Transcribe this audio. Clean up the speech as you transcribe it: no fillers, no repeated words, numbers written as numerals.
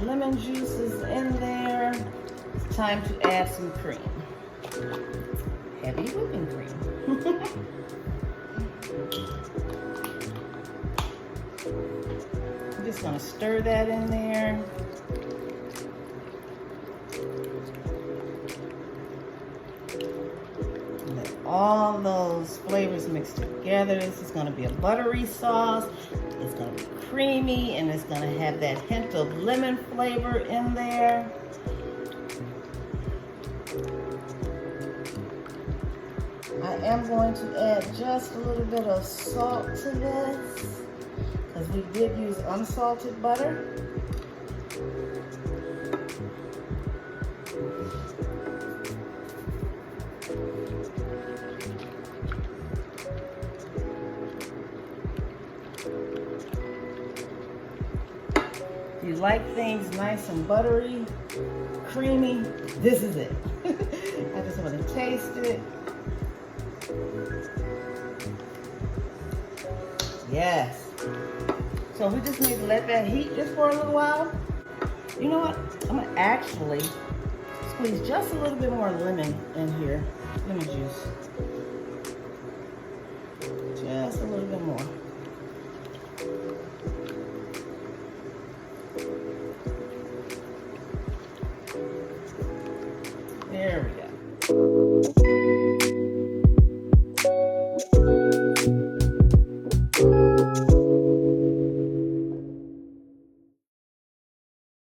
lemon juice is in there. It's time to add some cream. Heavy whipping cream. I'm just gonna stir that in there. Let all those flavors mix together. This is gonna be a buttery sauce. It's gonna be creamy, and it's gonna have that hint of lemon flavor in there. I am going to add just a little bit of salt to this, because we did use unsalted butter. If you like things nice and buttery, creamy, this is it. I just want to taste it. Yes. So we just need to let that heat just for a little while. You know what? I'm gonna actually squeeze just a little bit more lemon in here. Lemon juice. Just a little bit more.